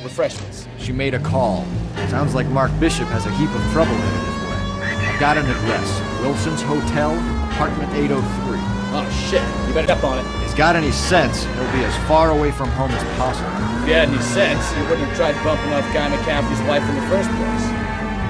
get refreshments. She made a call. Sounds like Mark Bishop has a heap of trouble headed his way. I've got an address. Wilson's Hotel, apartment 803. Oh shit, you better up on it. If he's got any sense, he'll be as far away from home as possible. If you had any sense, you wouldn't have tried bumping off Guy McCaffrey's wife in the first place.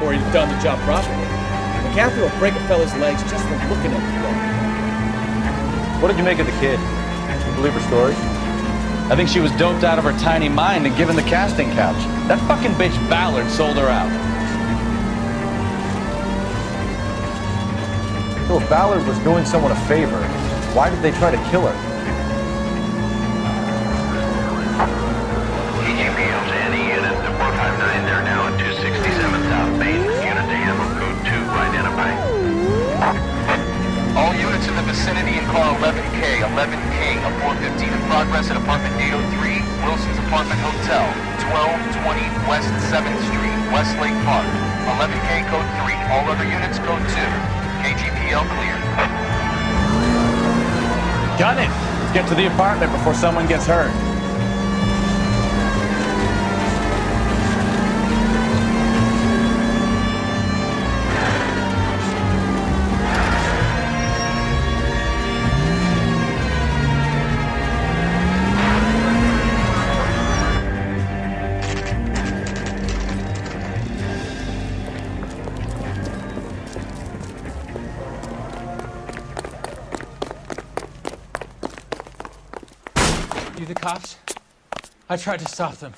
Or he'd have done the job properly. McCaffrey will break a fella's legs just from looking at the wall. What did you make of the kid? Did you believe her story? I think she was doped out of her tiny mind and given the casting couch. That fucking bitch Ballard sold her out. So if Ballard was doing someone a favor, why did they try to kill her? EGPL to any unit. The 459 there now at 267 South Main. Unit to handle code 2, identify. All units in the vicinity and car 11K, 11K, a 415 in progress at apartment 803, Wilson's Apartment Hotel, 1220 West 7th Street, Westlake Park. 11K code 3, all other units code 2. KGPL clear. Gun it! Let's get to the apartment before someone gets hurt. You the cops? I tried to stop them.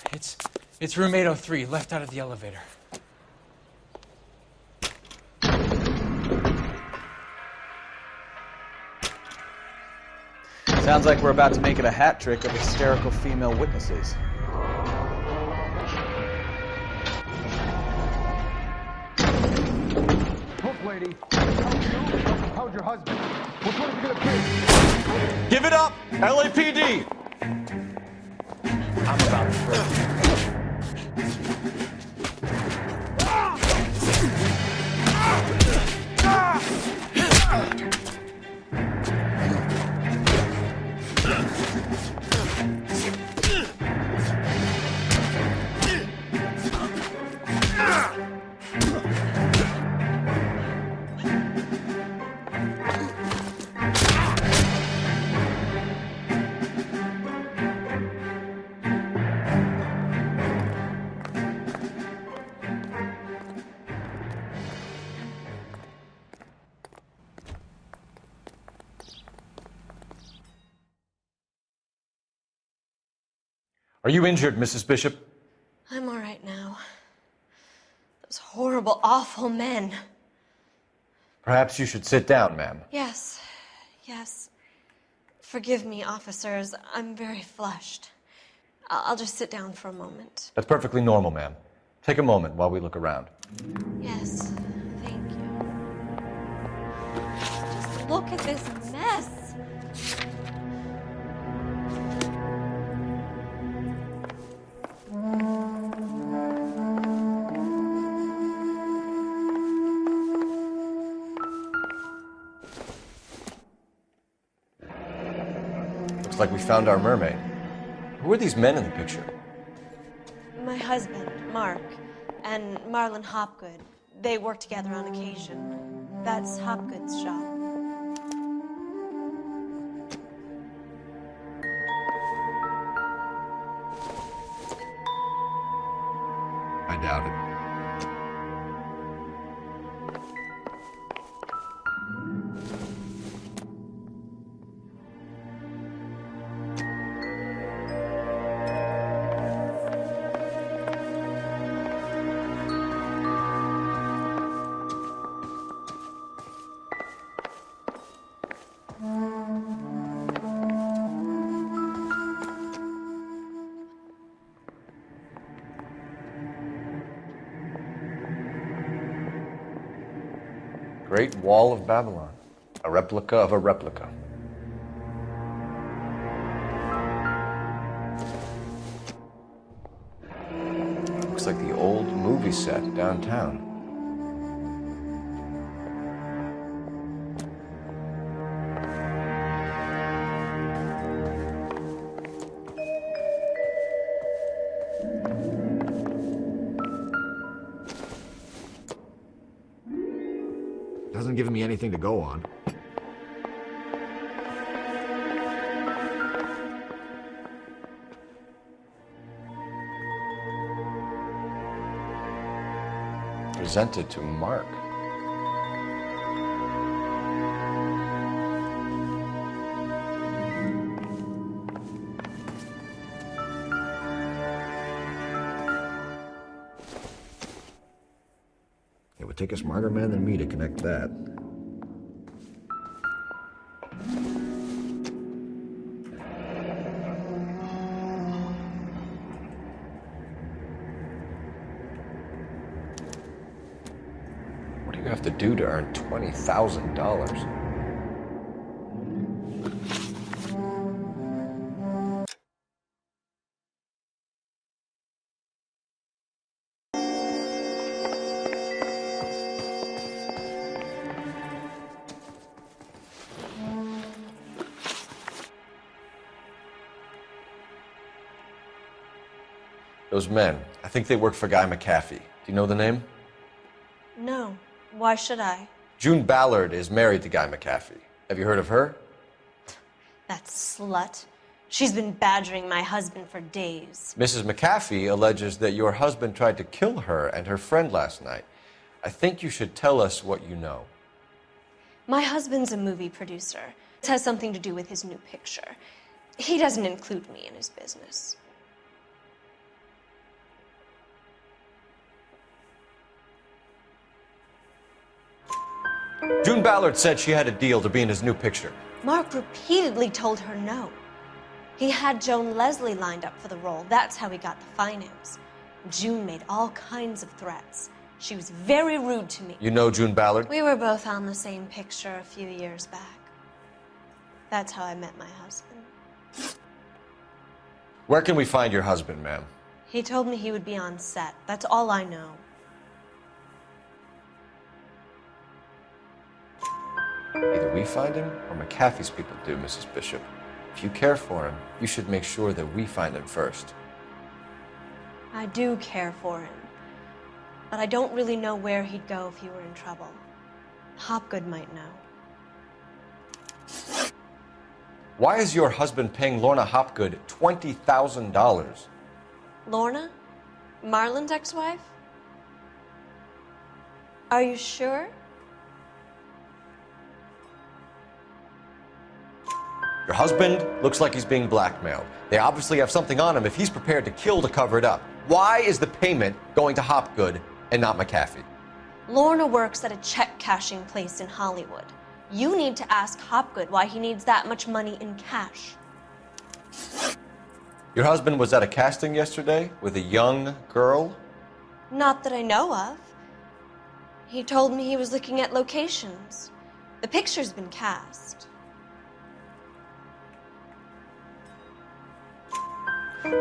It's room 803, left out of the elevator. Sounds like we're about to make it a hat trick of hysterical female witnesses. Look, lady, how's your husband? Which one is he gonna pick? Give it up! LAPD! I'm about to break. Are you injured, Mrs. Bishop? I'm all right now. Those horrible, awful men. Perhaps you should sit down, ma'am. Yes, yes. Forgive me, officers. I'm very flushed. I'll just sit down for a moment. That's perfectly normal, ma'am. Take a moment while we look around. Yes, thank you. Just look at this mess. Looks like we found our mermaid. Who are these men in the picture? My husband, Mark, and Marlon Hopgood. They work together on occasion. That's Hopgood's shop. I doubt it. Great Wall of Babylon. A replica of a replica. Looks like the old movie set downtown. hasn't given me anything to go on. Presented to Mark. It would take a smarter man than me to connect that. What do you have to do to earn $20,000? Those men, I think they work for Guy McAfee. Do you know the name? No. Why should I? June Ballard is married to Guy McAfee. Have you heard of her? That slut. She's been badgering my husband for days. Mrs. McAfee alleges that your husband tried to kill her and her friend last night. I think you should tell us what you know. My husband's a movie producer. It has something to do with his new picture. He doesn't include me in his business. June Ballard said she had a deal to be in his new picture. Mark repeatedly told her no. He had Joan Leslie lined up for the role. That's how he got the finance. June made all kinds of threats. She was very rude to me. You know June Ballard? We were both on the same picture a few years back. That's how I met my husband. Where can we find your husband, ma'am? He told me he would be on set. That's all I know. Either we find him or McAfee's people do, Mrs. Bishop. If you care for him, you should make sure that we find him first. I do care for him, but I don't really know where he'd go if he were in trouble. Hopgood might know. Why is your husband paying Lorna Hopgood $20,000? Lorna? Marlon's ex-wife? Are you sure? Your husband looks like he's being blackmailed. They obviously have something on him if he's prepared to kill to cover it up. Why is the payment going to Hopgood and not McAfee? Lorna works at a check-cashing place in Hollywood. You need to ask Hopgood why he needs that much money in cash. Your husband was at a casting yesterday with a young girl? Not that I know of. He told me he was looking at locations. The picture's been cast.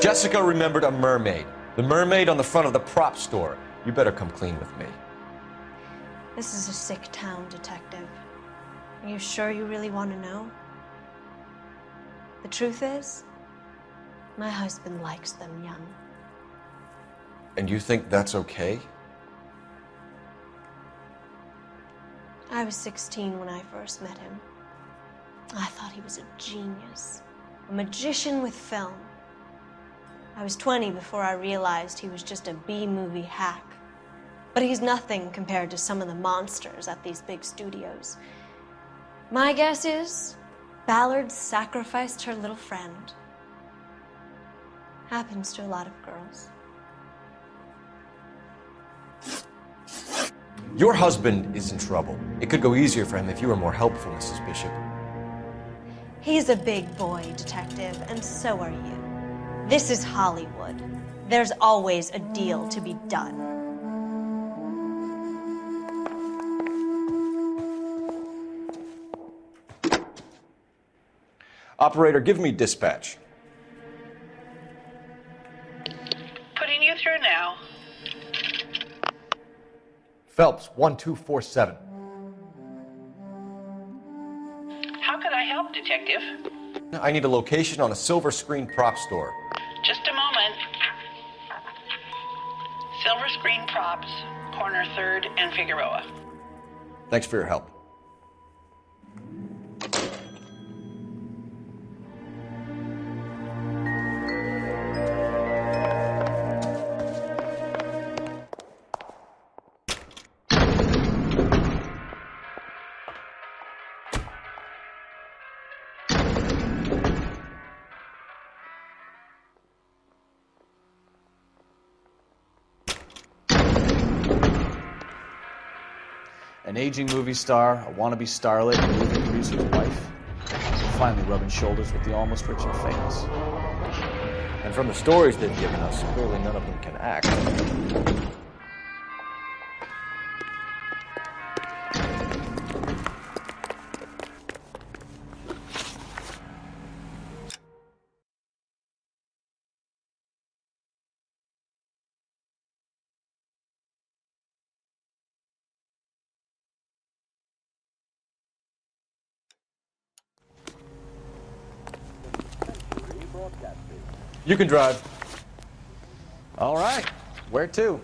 Jessica remembered a mermaid. The mermaid on the front of the prop store. You better come clean with me. This is a sick town, Detective. Are you sure you really want to know? The truth is, my husband likes them young. And you think that's okay? I was 16 when I first met him. I thought he was a genius, a magician with film. I was 20 before I realized he was just a B-movie hack. But he's nothing compared to some of the monsters at these big studios. My guess is Ballard sacrificed her little friend. Happens to a lot of girls. Your husband is in trouble. It could go easier for him if you were more helpful, Mrs. Bishop. He's a big boy, Detective, and so are you. This is Hollywood. There's always a deal to be done. Operator, give me dispatch. Putting you through now. Phelps, 1247. How can I help, Detective? I need a location on a silver screen prop store. Just a moment. Silver Screen Props, corner 3rd and Figueroa. Thanks for your help. An aging movie star, a wannabe starlet, a movie producer's wife. Finally rubbing shoulders with the almost rich and famous. And from the stories they've given us, clearly none of them can act. You can drive. All right, where to?